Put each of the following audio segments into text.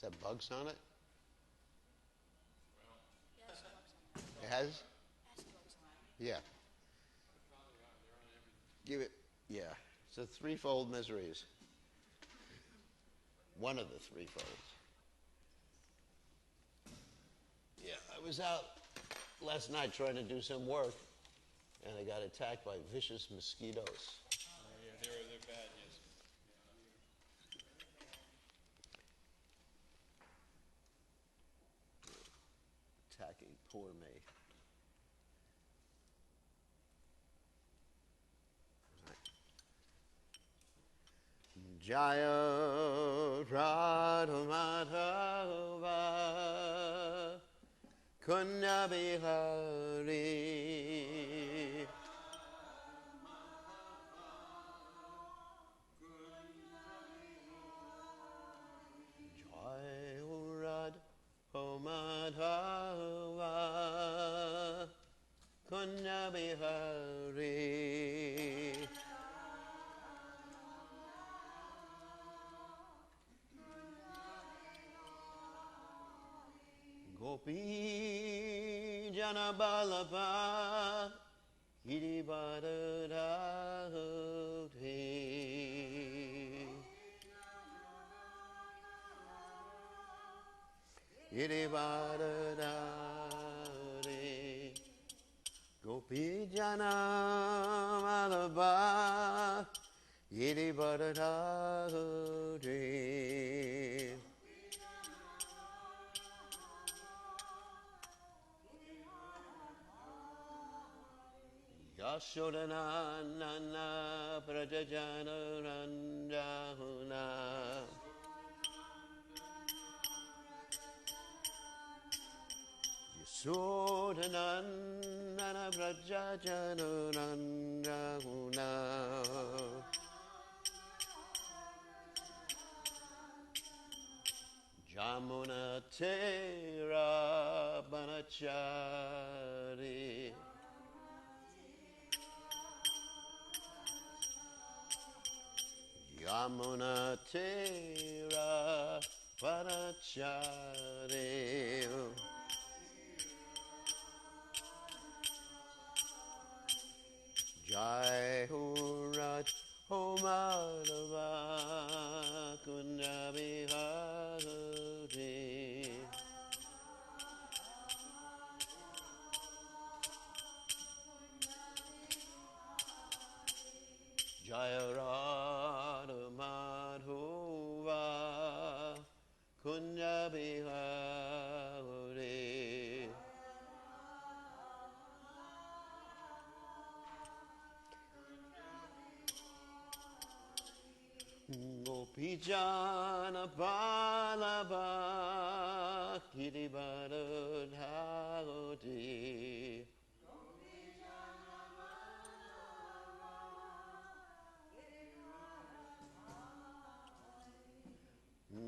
have bugs on it? Yes, It has? Yeah. Give it, yeah. It's the threefold miseries. One of the threefolds. Yeah, I was out last night trying to do some work, and I got attacked by vicious mosquitoes. Yeah, they're bad, yes. Attacking poor me. Jaya Radha Madhava Kunya Bihari Jaya Radha Madhava Kunya Bihari Gopi Jana Balaba Giribadadauti Giribadadauti Gopi Jana Balaba Giribadadauti Yashodanana Prajajana Ranjahuna Yashodanana Prajajana Ranjahuna Jamuna Tera Banachari Yamuna Tera Parachare Jai Hurat Homadava Kunjabihari Jaya Radha Madhava Kunya Bihari Gopi Jana Balaba Kiribadadhauti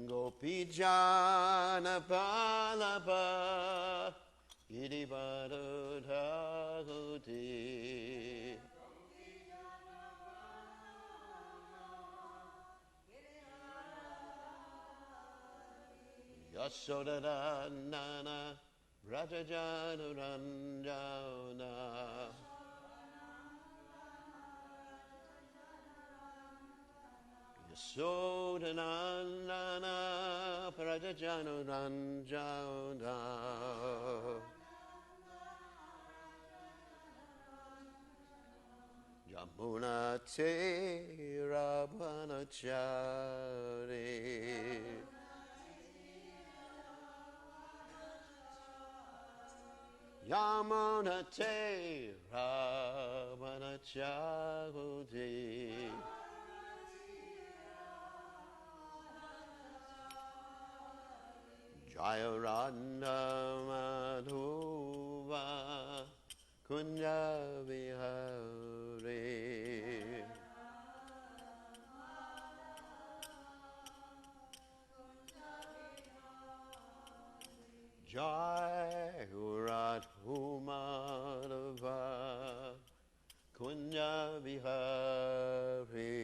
Gopi Jana Balaba Giribadadhauti Yashodanana Rajajana Ranjana Yashodanana Prajajana Ranjana Yamuna Tera Banachari Yamuna Tera Banachari Jaya Radha Madhava Kunya Bihari Jai Radha Madhava Kunya Bihari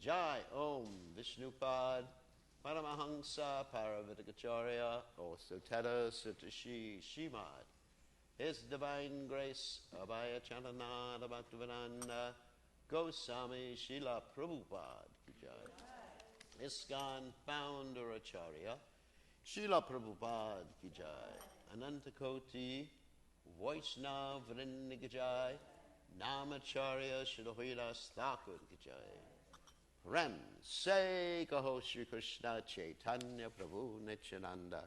Jai Om Vishnupad Paramahansa Paravitakacharya O Suteta Sutashi Shimad. His Divine Grace Abhaya Chantanada Bhaktivedanta Goswami Srila Prabhupada Ki Jai. ISKCON Founder Acharya Srila Prabhupada Ki Jai. Anantakoti Vaishnav Vrinda Ki Jai. Namacharya Srila Thakur Ki Jai. Prem Se Kaho Shri Krishna Chaitanya Prabhu Nityananda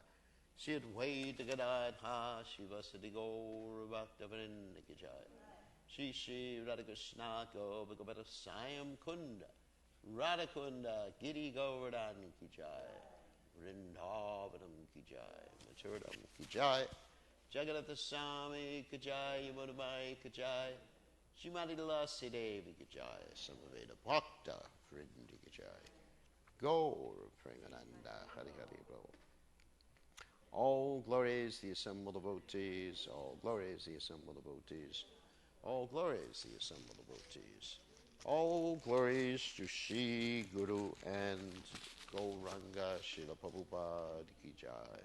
Shri Advaita Gadadha Shivasati Gaur Bhaktivinoda Ki Jai. Shri Shri Radhakrishna Go Bhagavata Sayam Kunda Radhakunda Giri Govardhan Ki Jai. Vrindavanam Ki Jai. Maturidam Ki Jai. Jagannath Swami Ki Jai. Yamunabai Ki Jai. Shrimati Tulasi Devi Ki Jai. Samaveda Bhakta Vrindi Ki Jai. Gaur Premananda Hari Hari Bro. All glories the assembled devotees. All glories the assembled devotees. All glories the assembled devotees. All glories to Shri Guru and Gauranga Srila Prabhupada Ki Jai.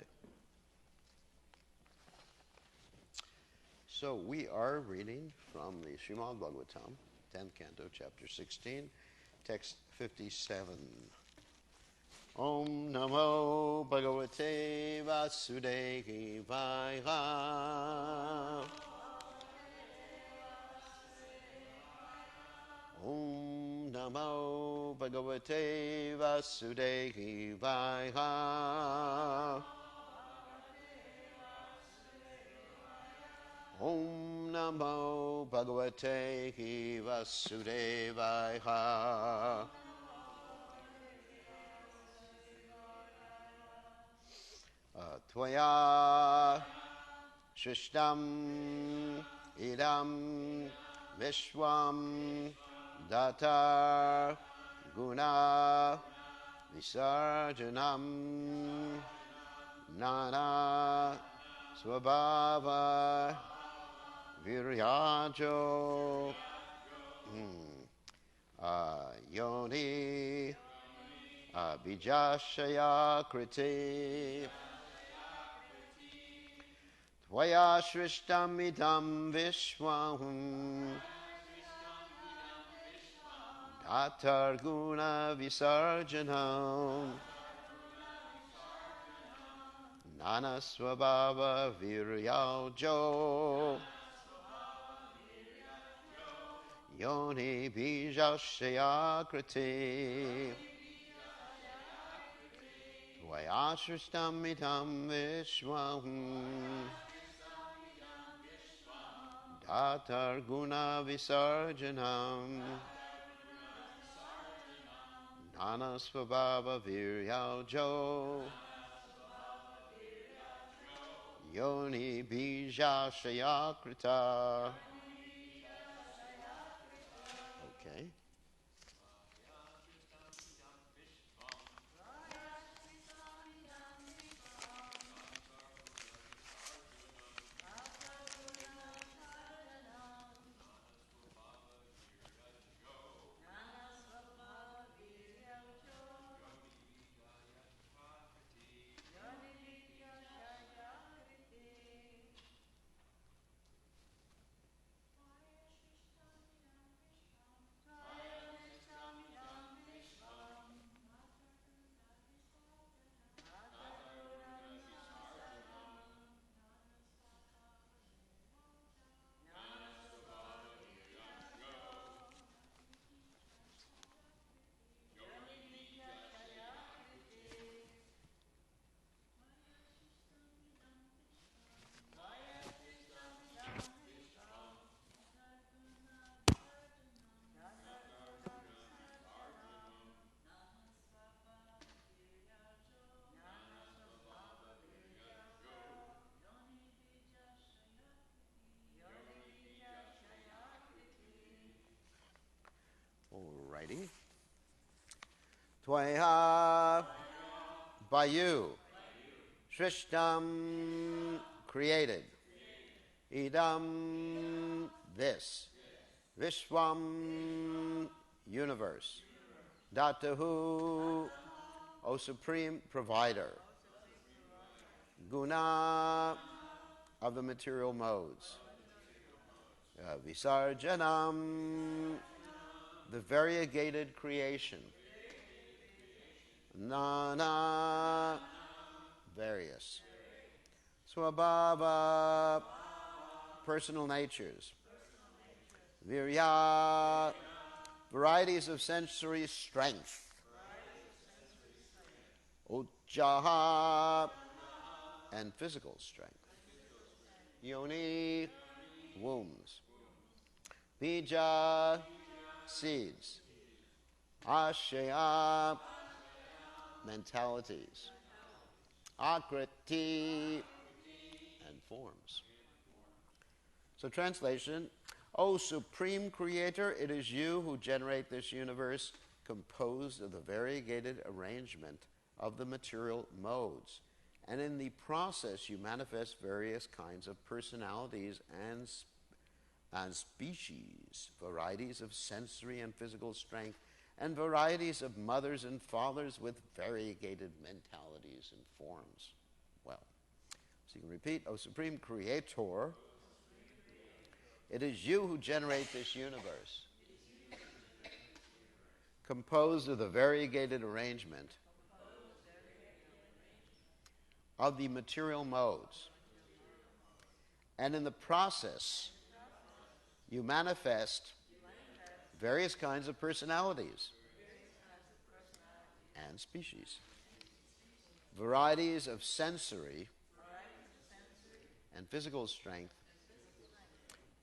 So we are reading from the Srimad Bhagavatam, 10th Canto, Chapter 16, Text 57. Om Namo Bhagavate Vasudevaya. Om Namo Bhagavate Vasudevaya. Om Namo Bhagavate Vasudevaya. Tvaya Shrishtam Idam Vishwam Datar Guna Visarjanam Nana Swabhava Viryajo Yoni Abhijashaya Kriti Tvaya Shrishtam Idam Vishwam Datar Guna Visarjanam Nana Swabhava Viryajo Yoni Bijashaya Kriti Tvaya Shrishtam Idam Vishwam Datar Guna Visarjanam Nana Swabhava Viryajo Yoni Bijashaya Krita. Okay. Alrighty. Tvaya, by you. Shrishtam, created. Idam, this. Vishwam, universe. Datahu, O Supreme Provider. Guna, of the material modes. Visarjanam, the variegated creation. Nana, various. Swabhava, personal natures. Virya, varieties of sensory strength. Ujjaha, and physical strength. Yoni, wombs. Bija, seeds. Ashaya, mentalities. Akriti, and forms. So translation, O Supreme Creator, it is you who generate this universe composed of the variegated arrangement of the material modes. And in the process, you manifest various kinds of personalities and species, varieties of sensory and physical strength, and varieties of mothers and fathers with variegated mentalities and forms. Well, so you can repeat, O Supreme Creator, it is you who generate this universe, composed of the variegated arrangement of the material modes. And in the process, you manifest various kinds of personalities and species, varieties of sensory and physical strength,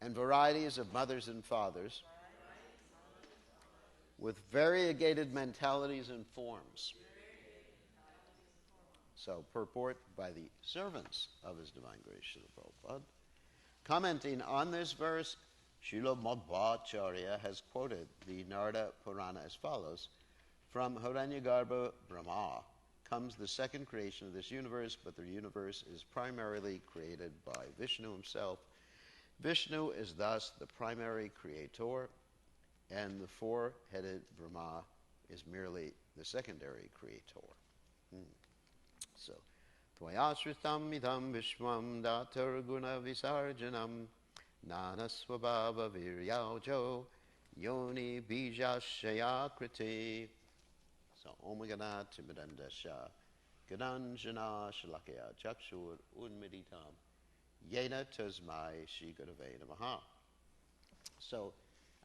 and varieties of mothers and fathers with variegated mentalities and forms. So, purport by the servants of His Divine Grace, Srila Prabhupada. Commenting on this verse, Srila Madhvacharya has quoted the Narada Purana as follows: from Hiranyagarbha Brahma comes the second creation of this universe, but the universe is primarily created by Vishnu himself. Vishnu is thus the primary creator, and the four-headed Brahma is merely the secondary creator. So, Tvayasritam idam vishwam datar guna visarjanam nanasvabhava viryaujo yoni bijashaya kriti. So, Omagana timidandasha gananjana shalakaya chakshur unmiditam yena tasmai shri gurave namaha. So,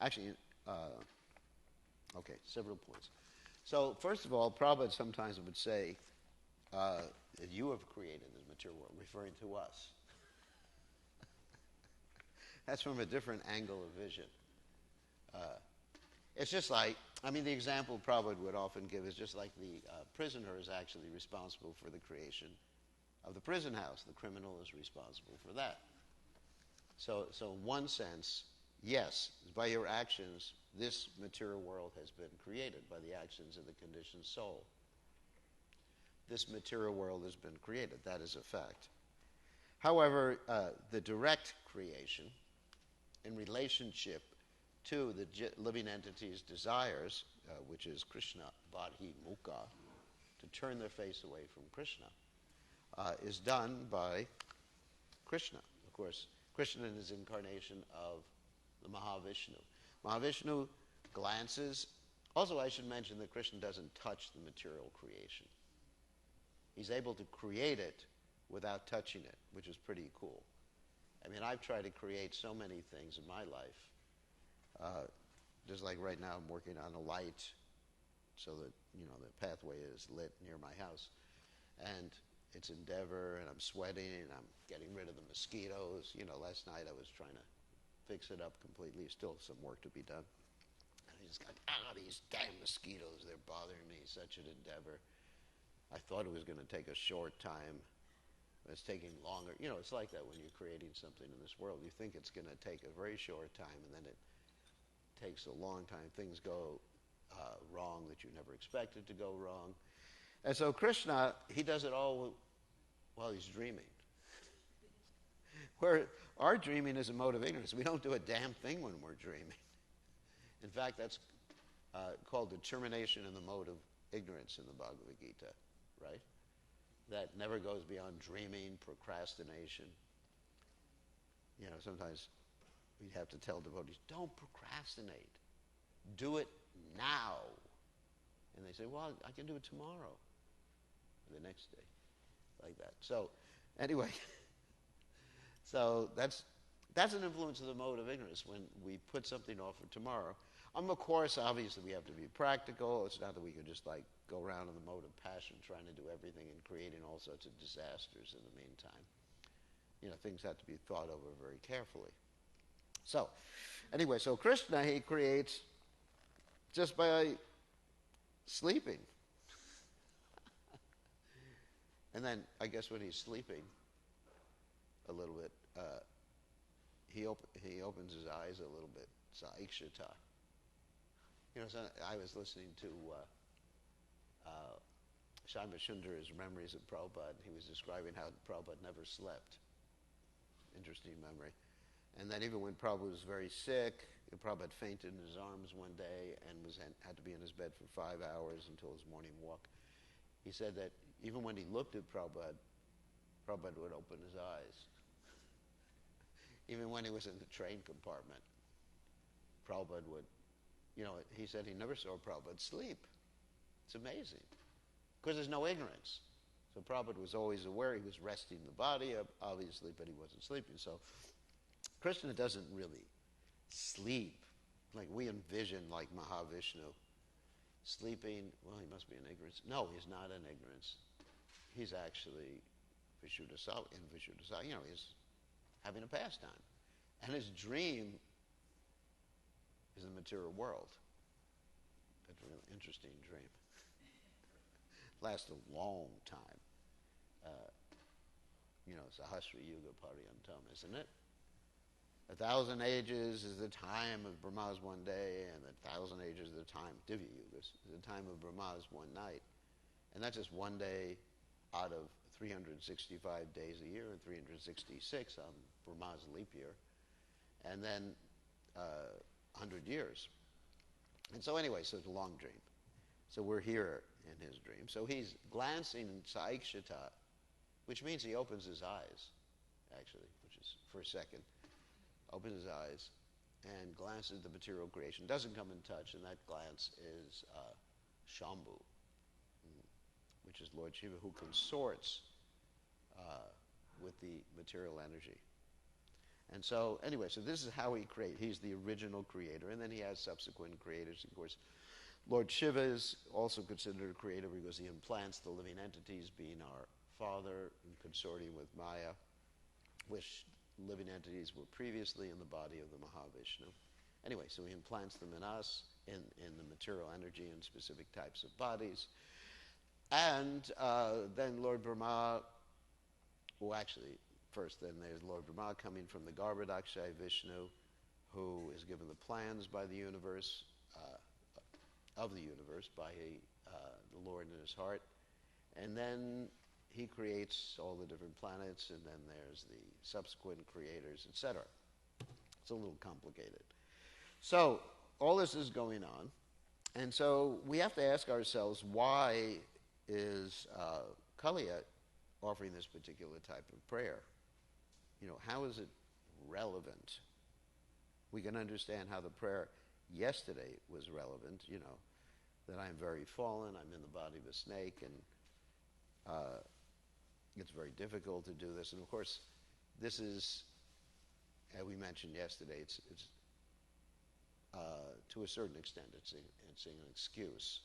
actually, several points. So, first of all, Prabhupada sometimes would say, that you have created this material world, referring to us. That's from a different angle of vision. It's just like, the example Prabhupada would often give is just like the prisoner is actually responsible for the creation of the prison house. The criminal is responsible for that. So in one sense, yes, by your actions, this material world has been created by the actions of the conditioned soul. This material world has been created. That is a fact. However, the direct creation in relationship to the living entity's desires, which is Krishna Vadhi Mukha, to turn their face away from Krishna, is done by Krishna. Of course, Krishna is incarnation of the Mahavishnu. Mahavishnu glances. Also, I should mention that Krishna doesn't touch the material creation. He's able to create it without touching it, which is pretty cool. I've tried to create so many things in my life. Just like right now, I'm working on a light so that, the pathway is lit near my house. And it's endeavor, and I'm sweating, and I'm getting rid of the mosquitoes. Last night I was trying to fix it up completely. Still some work to be done. And I just got, these damn mosquitoes, they're bothering me. Such an endeavor. I thought it was going to take a short time. It's taking longer. It's like that when you're creating something in this world. You think it's going to take a very short time, and then it takes a long time. Things go wrong that you never expected to go wrong. And so Krishna, he does it all while he's dreaming. Where our dreaming is a mode of ignorance. We don't do a damn thing when we're dreaming. In fact, that's called determination in the mode of ignorance in the Bhagavad Gita, right? That never goes beyond dreaming, procrastination. Sometimes we'd have to tell devotees, don't procrastinate. Do it now. And they say, well, I can do it tomorrow. Or the next day. Like that. So, anyway, so that's an influence of the mode of ignorance when we put something off for tomorrow. Of course, obviously, we have to be practical. It's not that we can just go around in the mode of passion trying to do everything and creating all sorts of disasters in the meantime. Things have to be thought over very carefully. So, anyway, so Krishna, he creates just by sleeping. And then, I guess when he's sleeping a little bit, he opens his eyes a little bit. Saikshata. So I was listening to Shaiva Sundar's Memories of Prabhupada. He was describing how Prabhupada never slept. Interesting memory. And then even when Prabhupada was very sick, Prabhupada fainted in his arms one day and had to be in his bed for 5 hours until his morning walk. He said that even when he looked at Prabhupada, Prabhupada would open his eyes. Even when he was in the train compartment, Prabhupada would, he said he never saw Prabhupada sleep. It's amazing. Because there's no ignorance. So Prabhupada was always aware he was resting the body, obviously, but he wasn't sleeping. So Krishna doesn't really sleep like we envision, like Mahavishnu sleeping. Well, he must be in ignorance. No, he's not in ignorance. He's actually in Vishuddhasala. He's having a pastime. And his dream is the material world. That's a really interesting dream. Lasts a long time. Sahasra Yuga Pariyantam, isn't it? 1,000 ages is the time of Brahma's one day, and 1,000 ages is the time, Divya Yugas, is the time of Brahma's one night. And that's just one day out of 365 days a year and 366 on Brahma's leap year. And then 100 years. And so anyway, so it's a long dream. So we're here in his dream. So he's glancing saikshata, which means he opens his eyes, actually, which is for a second. Opens his eyes and glances at the material creation. Doesn't come in touch, and that glance is Shambhu, which is Lord Shiva, who consorts with the material energy. And so, anyway, so this is how he creates. He's the original creator, and then he has subsequent creators. Of course, Lord Shiva is also considered a creator because he implants the living entities, being our father, in consorting with Maya, which living entities were previously in the body of the Mahavishnu. Anyway, so he implants them in us, in the material energy in specific types of bodies. And then Lord Brahma, well, actually, first then there's Lord Brahma coming from the Garbhodakshay Vishnu, who is given the plans by the universe, of the universe, by the Lord in his heart. And then he creates all the different planets, and then there's the subsequent creators, etc. It's a little complicated. So all this is going on, and so we have to ask ourselves, why is Kaliya offering this particular type of prayer? How is it relevant? We can understand how the prayer yesterday was relevant, that I am very fallen, I'm in the body of a snake, and it's very difficult to do this. And of course, this is, as we mentioned yesterday, it's to a certain extent, it's an excuse,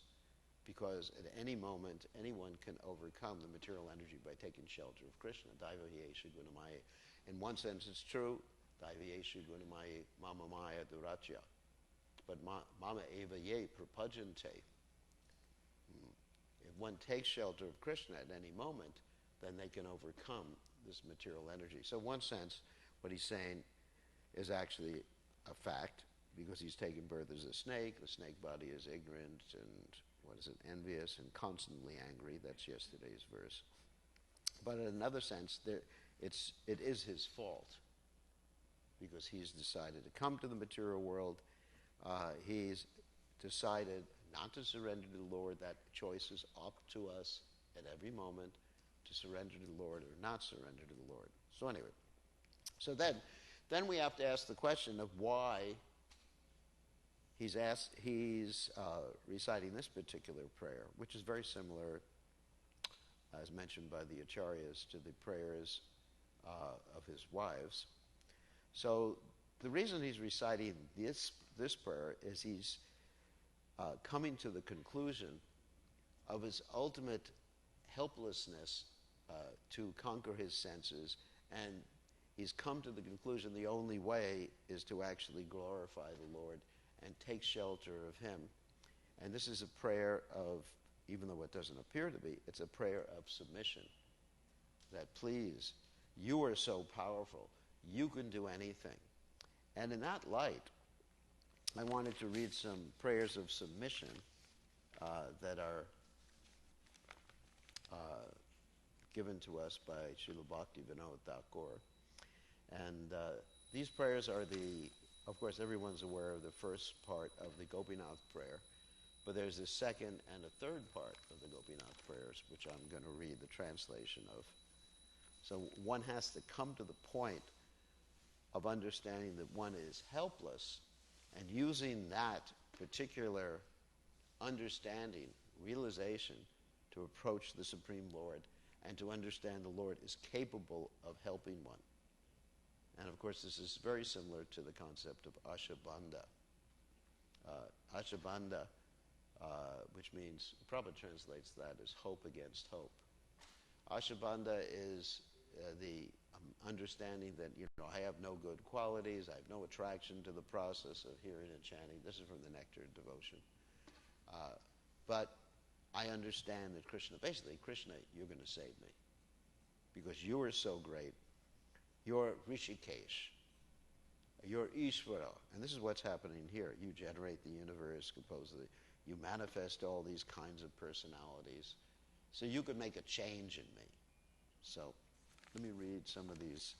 because at any moment, anyone can overcome the material energy by taking shelter of Krishna. Daiva yesha gunamaye. In one sense, it's true. Daiva yesha gunamaye mama maya durachya. But mama eva ye prapajante. If one takes shelter of Krishna at any moment, then they can overcome this material energy. So in one sense, what he's saying is actually a fact, because he's taken birth as a snake. The snake body is ignorant and, envious and constantly angry. That's yesterday's verse. But in another sense, it is his fault, because he's decided to come to the material world. He's decided not to surrender to the Lord, that choice is up to us at every moment to surrender to the Lord or not surrender to the Lord. So anyway, so then we have to ask the question of why he's reciting this particular prayer, which is very similar, as mentioned by the Acharyas, to the prayers of his wives. So the reason he's reciting this prayer is he's coming to the conclusion of his ultimate helplessness to conquer his senses, and he's come to the conclusion the only way is to actually glorify the Lord and take shelter of him. And this is a prayer of, even though it doesn't appear to be, it's a prayer of submission. That please, you are so powerful, you can do anything. And in that light, I wanted to read some prayers of submission that are given to us by Srila Bhaktivinoda Thakur. And these prayers are of course, everyone's aware of the first part of the Gopinath prayer, but there's a second and a third part of the Gopinath prayers, which I'm going to read the translation of. So one has to come to the point of understanding that one is helpless, and using that particular understanding, realization, to approach the Supreme Lord and to understand the Lord is capable of helping one. And of course, this is very similar to the concept of Ashabandha. Ashabandha, which means, Prabhupada translates that as hope against hope. Ashabandha is the understanding that, I have no good qualities, I have no attraction to the process of hearing and chanting. This is from the Nectar of Devotion. But I understand that Krishna, you're going to save me. Because you are so great. You're Rishikesh. You're Ishvara. And this is what's happening here. You generate the universe composedly. You manifest all these kinds of personalities. So you could make a change in me. So let me read some of these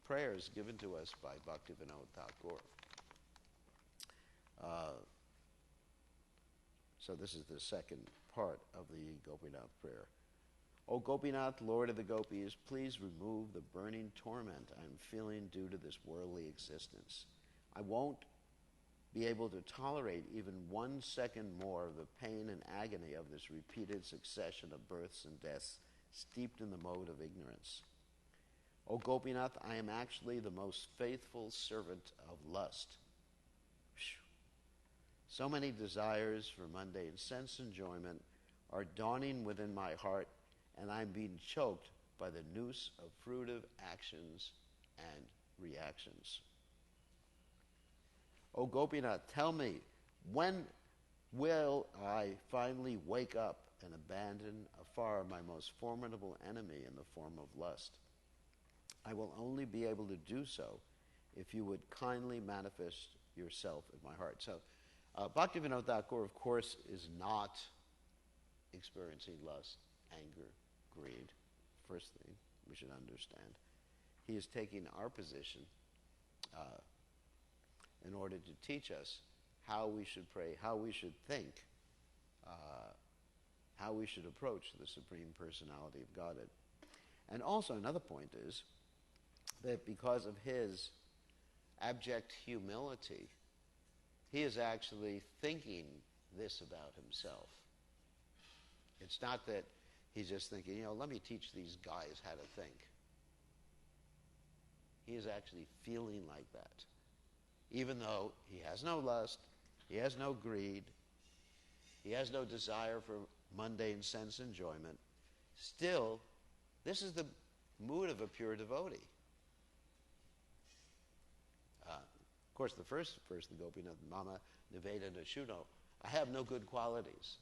prayers given to us by Bhaktivinoda Thakur. So this is the second part of the Gopinath prayer. O Gopinath, Lord of the Gopis, please remove the burning torment I'm feeling due to this worldly existence. I won't be able to tolerate even 1 second more of the pain and agony of this repeated succession of births and deaths steeped in the mode of ignorance. O Gopinath, I am actually the most faithful servant of lust. So many desires for mundane sense enjoyment are dawning within my heart, and I'm being choked by the noose of fruitive actions and reactions. O Gopinath, tell me, when will I finally wake up and abandon afar my most formidable enemy in the form of lust? I will only be able to do so if you would kindly manifest yourself in my heart. So, Bhaktivinoda Thakur, of course, is not experiencing lust, anger, greed. First thing we should understand. He is taking our position in order to teach us how we should pray, how we should think, how we should approach the Supreme Personality of Godhead. And also another point is that because of his abject humility, he is actually thinking this about himself. It's not that he's just thinking, let me teach these guys how to think. He is actually feeling like that. Even though he has no lust, he has no greed, he has no desire for mundane sense enjoyment, still, this is the mood of a pure devotee. Of course, the first verse, the Gopinath, Mama Nivedana Shuno, I have no good qualities.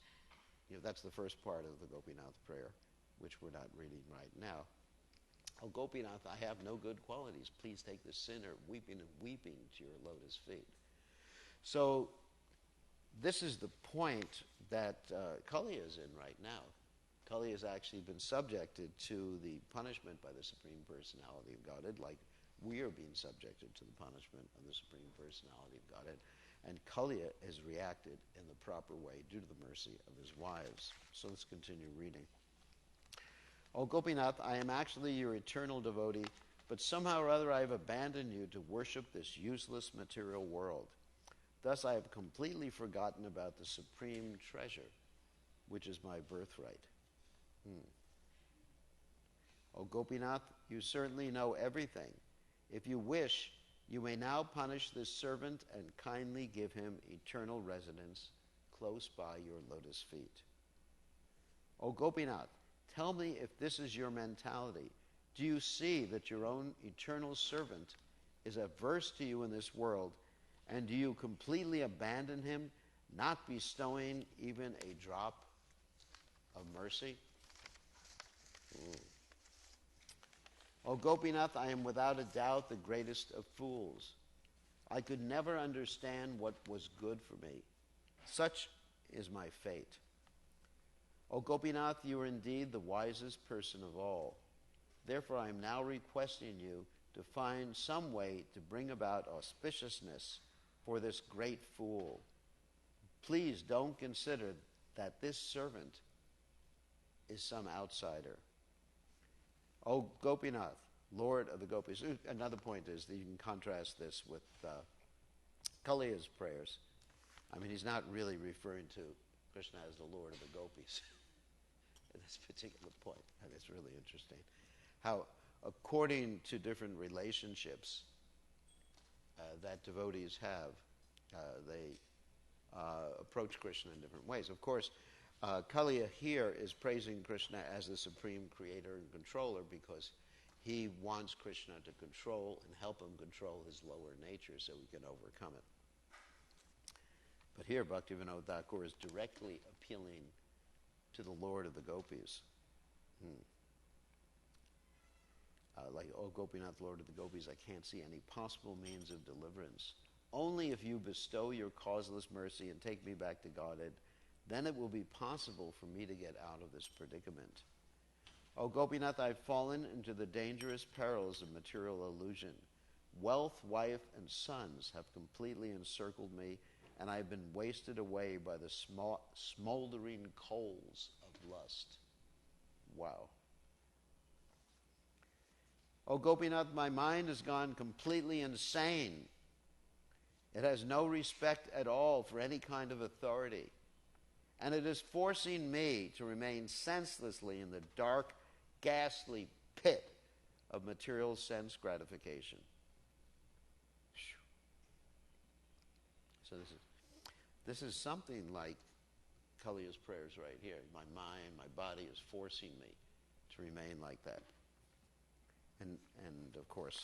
That's the first part of the Gopinath prayer, which we're not reading right now. O Gopinath, I have no good qualities. Please take the sinner weeping and weeping to your lotus feet. So this is the point that Kali is in right now. Kali has actually been subjected to the punishment by the Supreme Personality of Godhead, like we are being subjected to the punishment of the Supreme Personality of Godhead. and Kalya has reacted in the proper way due to the mercy of his wives. So let's continue reading. O Gopinath, I am actually your eternal devotee, but somehow or other I have abandoned you to worship this useless material world. Thus I have completely forgotten about the supreme treasure, which is my birthright. O Gopinath, you certainly know everything. If you wish, you may now punish this servant and kindly give him eternal residence close by your lotus feet. O Gopinath, tell me if this is your mentality. Do you see that your own eternal servant is averse to you in this world, and do you completely abandon him, not bestowing even a drop of mercy? O Gopinath, I am without a doubt the greatest of fools. I could never understand what was good for me. Such is my fate. O Gopinath, you are indeed the wisest person of all. Therefore, I am now requesting you to find some way to bring about auspiciousness for this great fool. Please don't consider that this servant is some outsider. O Gopinath, Lord of the Gopis. Another point is that you can contrast this with Kaliya's prayers. I mean, he's not really referring to Krishna as the Lord of the Gopis at this particular point. And it's really interesting how, according to different relationships that devotees have, they approach Krishna in different ways. Of course, Kaliya here is praising Krishna as the supreme creator and controller because he wants Krishna to control and help him control his lower nature so he can overcome it. But here Bhaktivinoda Thakur is directly appealing to the Lord of the Gopis. Like, O Gopinath, Lord of the Gopis, I can't see any possible means of deliverance. Only if you bestow your causeless mercy and take me back to Godhead, then it will be possible for me to get out of this predicament. O Gopinath, I've fallen into the dangerous perils of material illusion. Wealth, wife, and sons have completely encircled me, and I've been wasted away by the smoldering coals of lust. Wow. O Gopinath, my mind has gone completely insane. It has no respect at all for any kind of authority. And it is forcing me to remain senselessly in the dark, ghastly pit of material sense gratification. So this is something like Kaliya's prayers right here. My mind, my body is forcing me to remain like that. And of course,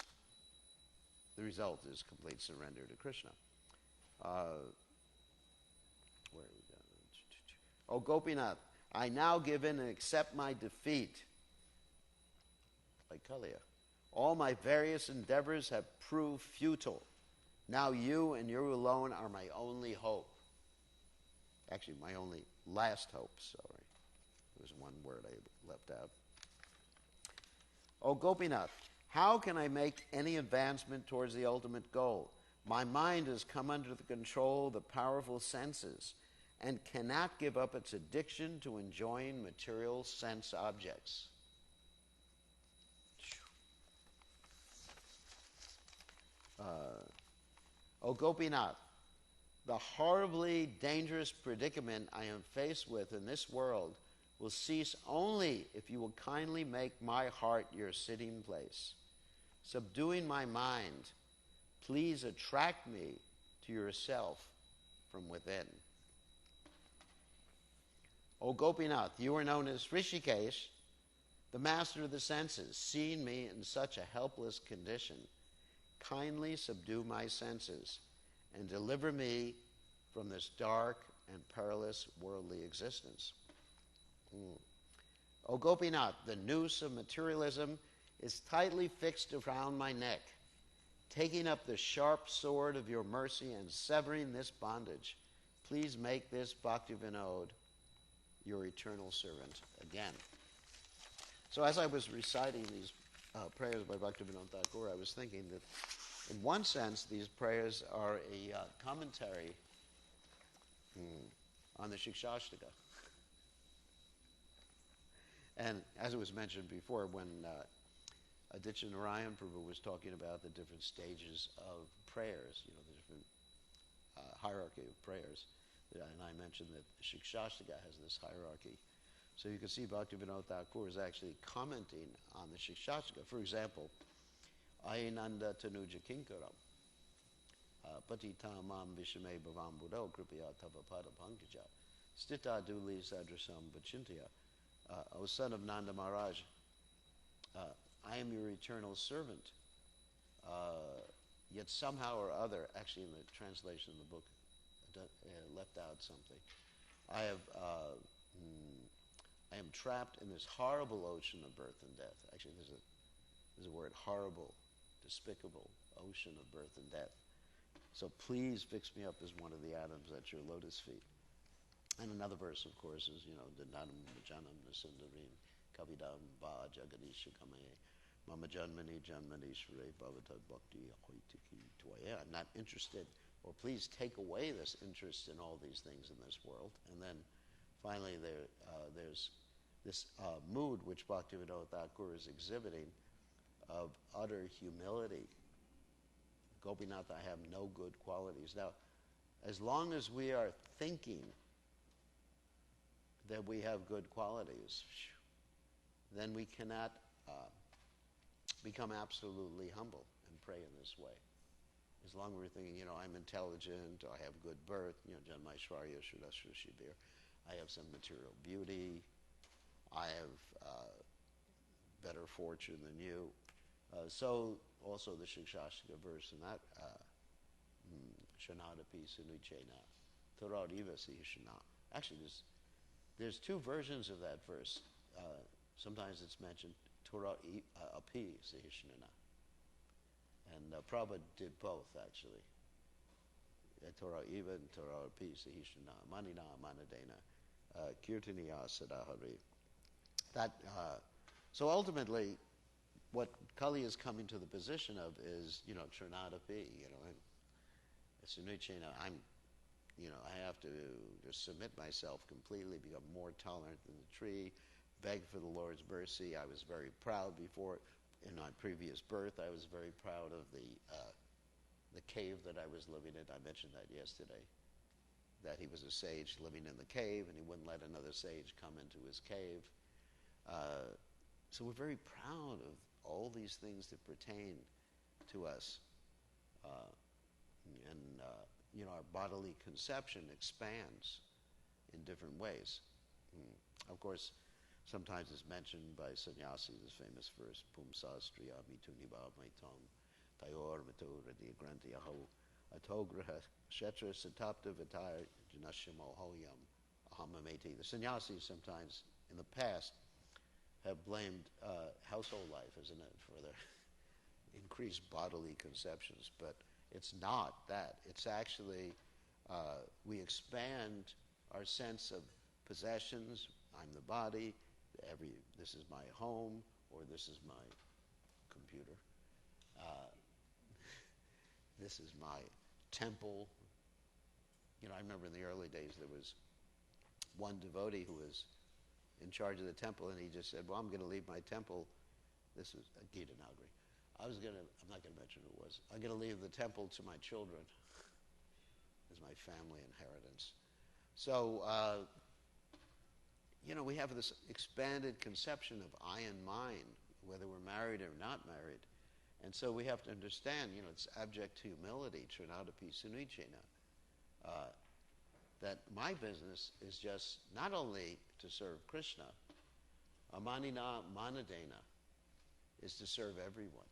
the result is complete surrender to Krishna. Where are we going? O Gopinath, I now give in and accept my defeat. Like Kaliya. All my various endeavors have proved futile. Now you and you alone are my only hope. Actually, my only last hope, sorry. There was one word I left out. O Gopinath, how can I make any advancement towards the ultimate goal? My mind has come under the control of the powerful senses and cannot give up its addiction to enjoying material sense objects. O Gopinath, the horribly dangerous predicament I am faced with in this world will cease only if you will kindly make my heart your sitting place. Subduing my mind, please attract me to yourself from within. O Gopinath, you are known as Rishikesh, the master of the senses. Seeing me in such a helpless condition, kindly subdue my senses and deliver me from this dark and perilous worldly existence. O Gopinath, the noose of materialism is tightly fixed around my neck. Taking up the sharp sword of your mercy and severing this bondage, please make this Bhaktivinoda your eternal servant again. So as I was reciting these prayers by Bhaktivinoda Thakur, I was thinking that in one sense, these prayers are a commentary on the Shikshashtaka. And as it was mentioned before, when Aditya Narayan Prabhu was talking about the different stages of prayers, the different hierarchy of prayers, and I mentioned that Shikshashtaka has this hierarchy. So you can see Bhaktivinoda Thakur is actually commenting on the Shikshashtaka. For example, Ainanda Tanuja Kinkaram, Patita Mam Vishame Bhavam Buddho Kripiya Tavapada Pankaja, Stita Duli Sadrasam Bachintaya, O son of Nanda Maharaj, I am your eternal servant. Yet somehow or other, actually in the translation of the book, left out something. I am trapped in this horrible ocean of birth and death. Actually, there's a word, horrible, despicable ocean of birth and death. So please fix me up as one of the atoms at your lotus feet. And another verse, of course, is, Dandanam Janam Nasundarim Kavidam Ba Jagadisha Kame Mama Janmani Janmanishvare Bhavatad Bhakti Akoitiki Tvaya. I'm not interested, or please take away this interest in all these things in this world. And then finally there's this mood which Bhaktivinoda Thakur is exhibiting of utter humility. Gopinath, I have no good qualities. Now, as long as we are thinking that we have good qualities, then we cannot become absolutely humble and pray in this way. As long as we're thinking, I'm intelligent, I have good birth, Janmaishvarya Shudashra Shibir, I have some material beauty, I have better fortune than you. So also the Shikshashtaka verse in that, Shanadapi Sunuchena, Torariva Sihishana. Actually, there's two versions of that verse. Sometimes it's mentioned Torah api Sihishana. And Prabhupada did both, actually. Torah Eva and Torah api Sihishana. Manina Manadena. Kirtaniya Sadahari. So ultimately, what Kali is coming to the position of is, Trinadapi, Sunuchena, I have to just submit myself completely, become more tolerant than the tree, beg for the Lord's mercy. I was very proud before, in my previous birth, I was very proud of the cave that I was living in. I mentioned that yesterday, that he was a sage living in the cave, and he wouldn't let another sage come into his cave. So we're very proud of all these things that pertain to us. Our bodily conception expands in different ways. Of course, sometimes it's mentioned by sannyasis, this famous verse, Pumsastriya mituniva maitam tayor maturadi grantiyaho atograha shetra satapta vitaya janashimo hoyam ahamameti. The sannyasis sometimes in the past have blamed household life, isn't it, for their increased bodily conceptions, but it's not that. It's actually, we expand our sense of possessions. I'm the body, this is my home, or this is my computer. This is my temple. I remember in the early days there was one devotee who was in charge of the temple, and he just said, well, I'm going to leave my temple. This was Gita Nagari. I'm not going to mention who it was. I'm going to leave the temple to my children as my family inheritance. So, we have this expanded conception of I and mine, whether we're married or not married. And so we have to understand, it's abject humility, Trinadapi Sunuchena, that my business is just not only to serve Krishna, Amanina Manadena is to serve everyone,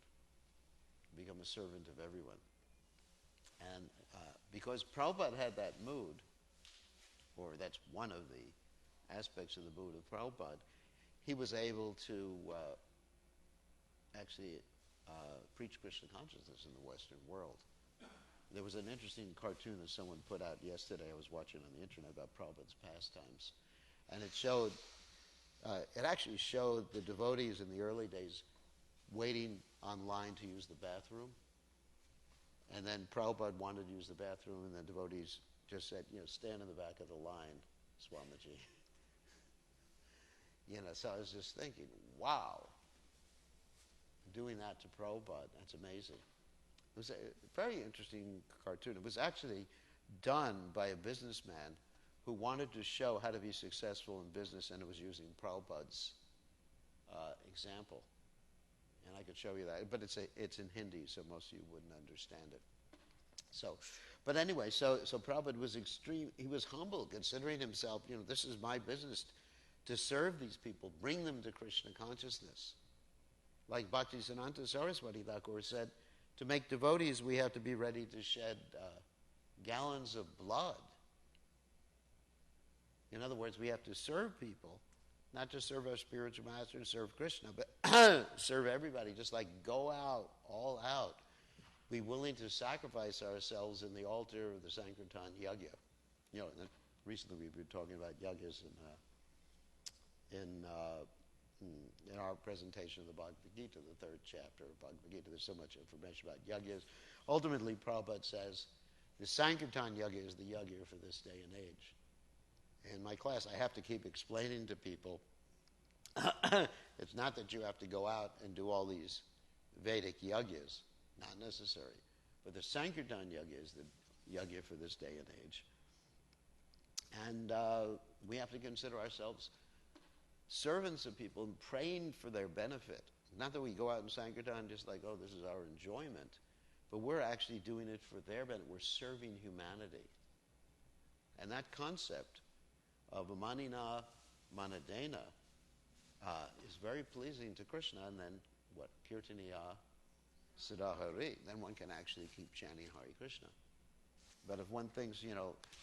become a servant of everyone. And because Prabhupada had that mood, or that's one of the aspects of the mood of Prabhupada, he was able to actually preach Krishna consciousness in the Western world. There was an interesting cartoon that someone put out yesterday, I was watching on the internet, about Prabhupada's pastimes. And it actually showed the devotees in the early days waiting online to use the bathroom. And then Prabhupada wanted to use the bathroom, and the devotees just said, stand in the back of the line, Swamiji. So I was just thinking, wow, doing that to Prabhupada, that's amazing. It was a very interesting cartoon. It was actually done by a businessman who wanted to show how to be successful in business, and it was using Prabhupada's example. And I could show you that, but it's in Hindi, so most of you wouldn't understand it. But anyway, so Prabhupada was extreme. He was humble, considering himself, this is my business, to serve these people, bring them to Krishna consciousness. Like Bhaktisiddhanta Saraswati Thakur said, to make devotees, we have to be ready to shed gallons of blood. In other words, we have to serve people, not just serve our spiritual master and serve Krishna, but serve everybody, just like go out, all out. Be willing to sacrifice ourselves in the altar of the Sankirtan Yagya. Recently we've been talking about yagyas in our presentation of the Bhagavad Gita, the third chapter of Bhagavad Gita. There's so much information about yagyas. Ultimately, Prabhupada says, the Sankirtan Yagya is the yagya for this day and age. In my class, I have to keep explaining to people, it's not that you have to go out and do all these Vedic yagyas, not necessary. But the Sankirtan Yagya is the yagya for this day and age. And we have to consider ourselves servants of people and praying for their benefit. Not that we go out in Sankirtan just like, oh, this is our enjoyment, but we're actually doing it for their benefit. We're serving humanity. And that concept of Manina Manadena is very pleasing to Krishna. And then what? Kirtaniya Siddhahari. Then one can actually keep chanting Hare Krishna. But if one thinks,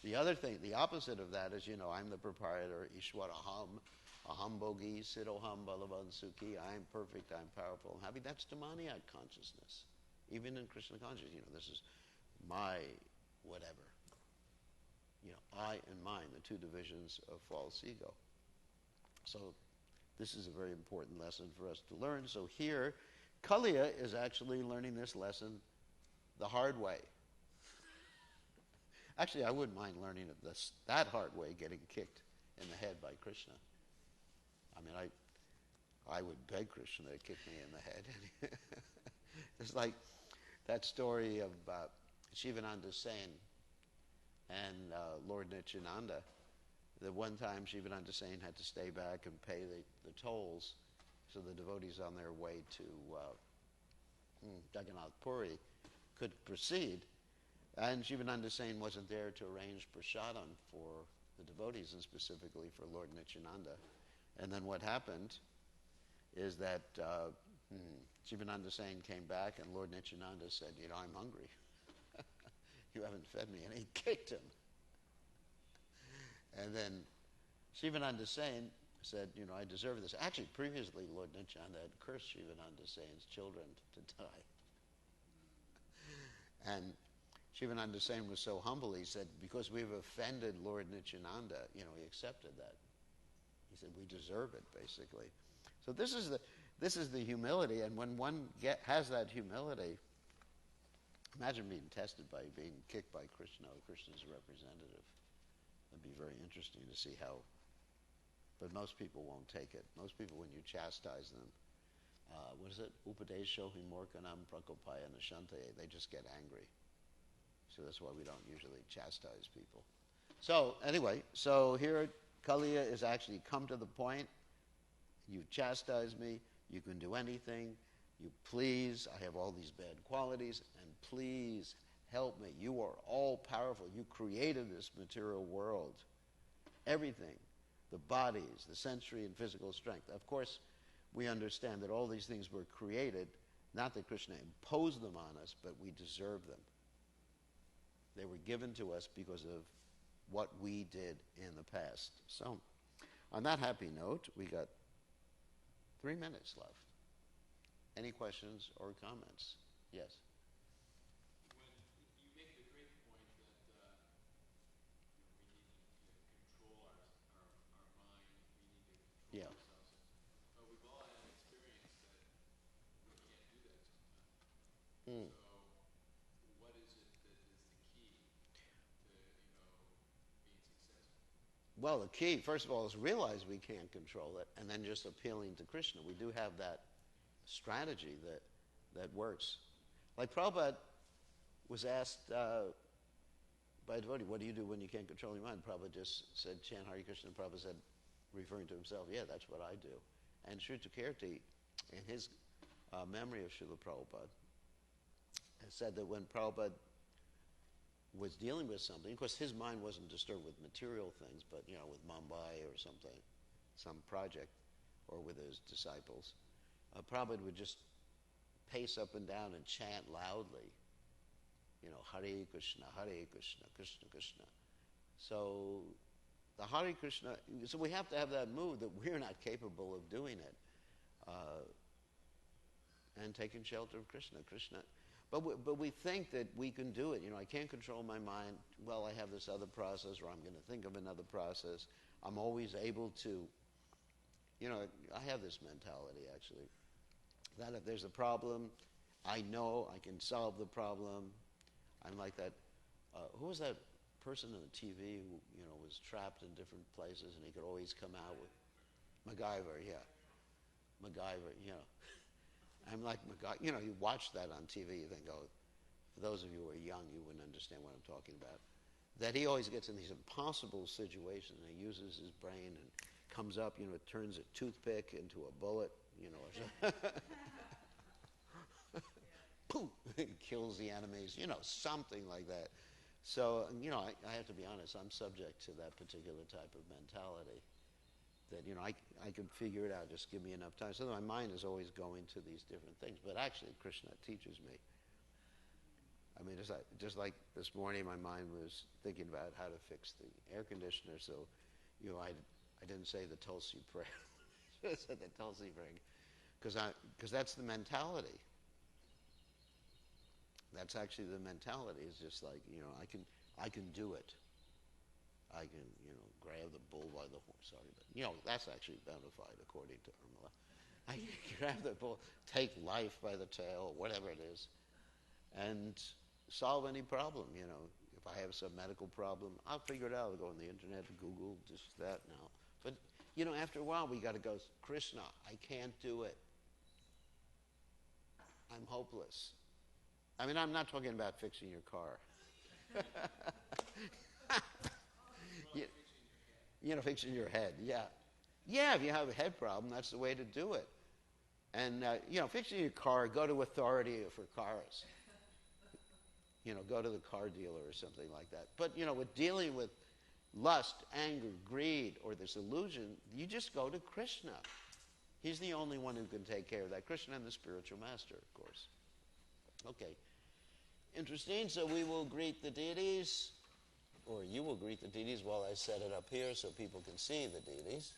the other thing, the opposite of that is, I'm the proprietor, Ishwaraham, Aham Bhogi, Siddhoham Balavan Sukhi, I'm perfect, I'm powerful, I'm happy. That's demoniac consciousness. Even in Krishna consciousness, this is my whatever. I and mine, the two divisions of false ego. So this is a very important lesson for us to learn. So here, Kaliya is actually learning this lesson the hard way. Actually, I wouldn't mind learning it that hard way, getting kicked in the head by Krishna. I mean, I would beg Krishna to kick me in the head. It's like that story of Shivananda Sen and Lord Nityananda. The one time Shivananda Sen had to stay back and pay the tolls so the devotees on their way to Jagannath Puri could proceed. And Shivananda Sen wasn't there to arrange prasadam for the devotees and specifically for Lord Nityananda. And then what happened is that Shivananda Sen came back and Lord Nityananda said, I'm hungry. You haven't fed me. And he kicked him. And then Shivananda Sen said, I deserve this. Actually, previously, Lord Nityananda had cursed Shivananda Sen's children to die. And Shivananda Sen was so humble, he said, because we've offended Lord Nityananda, he accepted that. He said, we deserve it, basically. So this is the humility, and when one has that humility, imagine being tested by being kicked by Krishna, or Krishna's representative. It'd be very interesting to see how, but most people won't take it. Most people, when you chastise them, what is it? Upadesho himorkanam prakopaya nashante. They just get angry. So that's why we don't usually chastise people. So anyway, so here Kaliya is actually come to the point. You've chastised me. You can do anything. You please. I have all these bad qualities, and please help me. You are all powerful. You created this material world. Everything. The bodies, the sensory and physical strength. Of course, we understand that all these things were created, not that Krishna imposed them on us, but we deserve them. They were given to us because of what we did in the past. So, on that happy note, we got 3 minutes left. Any questions or comments? Yes? When you make the great point that we need to control our mind, we need to control Yeah. ourselves. But we've all had an experience that we can't do that sometimes. Mm. So what is Well, the key, first of all, is realize we can't control it, and then just appealing to Krishna. We do have that strategy that works. Like Prabhupada was asked by a devotee, what do you do when you can't control your mind? Prabhupada just said, chant Hare Krishna. Prabhupada said, referring to himself, yeah, that's what I do. And Sri Tukirti, in his memory of Srila Prabhupada, has said that when Prabhupada was dealing with something, of course his mind wasn't disturbed with material things, but with Mumbai or something, some project, or with his disciples, Prabhupada would just pace up and down and chant loudly, Hare Krishna, Krishna Krishna. So the Hare Krishna, so we have to have that mood that we're not capable of doing it, and taking shelter of Krishna. But we think that we can do it. I can't control my mind. Well, I have this other process, or I'm going to think of another process. I'm always able to, I have this mentality, actually, that if there's a problem, I know I can solve the problem. I'm like that. Who was that person on the TV who, was trapped in different places, and he could always come out with MacGyver, yeah. MacGyver, I'm like MacGyver. You watch that on TV, you think, oh, for those of you who are young, you wouldn't understand what I'm talking about. That he always gets in these impossible situations, and he uses his brain and comes up, turns a toothpick into a bullet, or poof, kills the enemies, something like that. So, I have to be honest, I'm subject to that particular type of mentality. That, I can figure it out, just give me enough time. So my mind is always going to these different things. But actually, Krishna teaches me. I mean, just like this morning, my mind was thinking about how to fix the air conditioner. So, I didn't say the Tulsi prayer. I said the Tulsi prayer. Because that's the mentality. That's actually the mentality. It's just like, I can do it. I can, grab the bull by the horn. Sorry, but, that's actually bona fide according to Urmila. I can grab the bull, take life by the tail, whatever it is, and solve any problem, If I have some medical problem, I'll figure it out. I'll go on the internet, Google, just that now. But, after a while, we got to go, Krishna, I can't do it. I'm hopeless. I mean, I'm not talking about fixing your car. Fixing your head, yeah. Yeah, if you have a head problem, that's the way to do it. And, fixing your car, go to authority for cars. Go to the car dealer or something like that. But, with dealing with lust, anger, greed, or this illusion, you just go to Krishna. He's the only one who can take care of that. Krishna and the spiritual master, of course. Okay. Interesting. So we will greet the deities, or you will greet the deities while I set it up here so people can see the deities.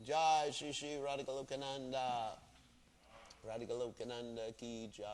Jai Shri Shri Radhika Lokananda. Radhika Lokananda ki jai.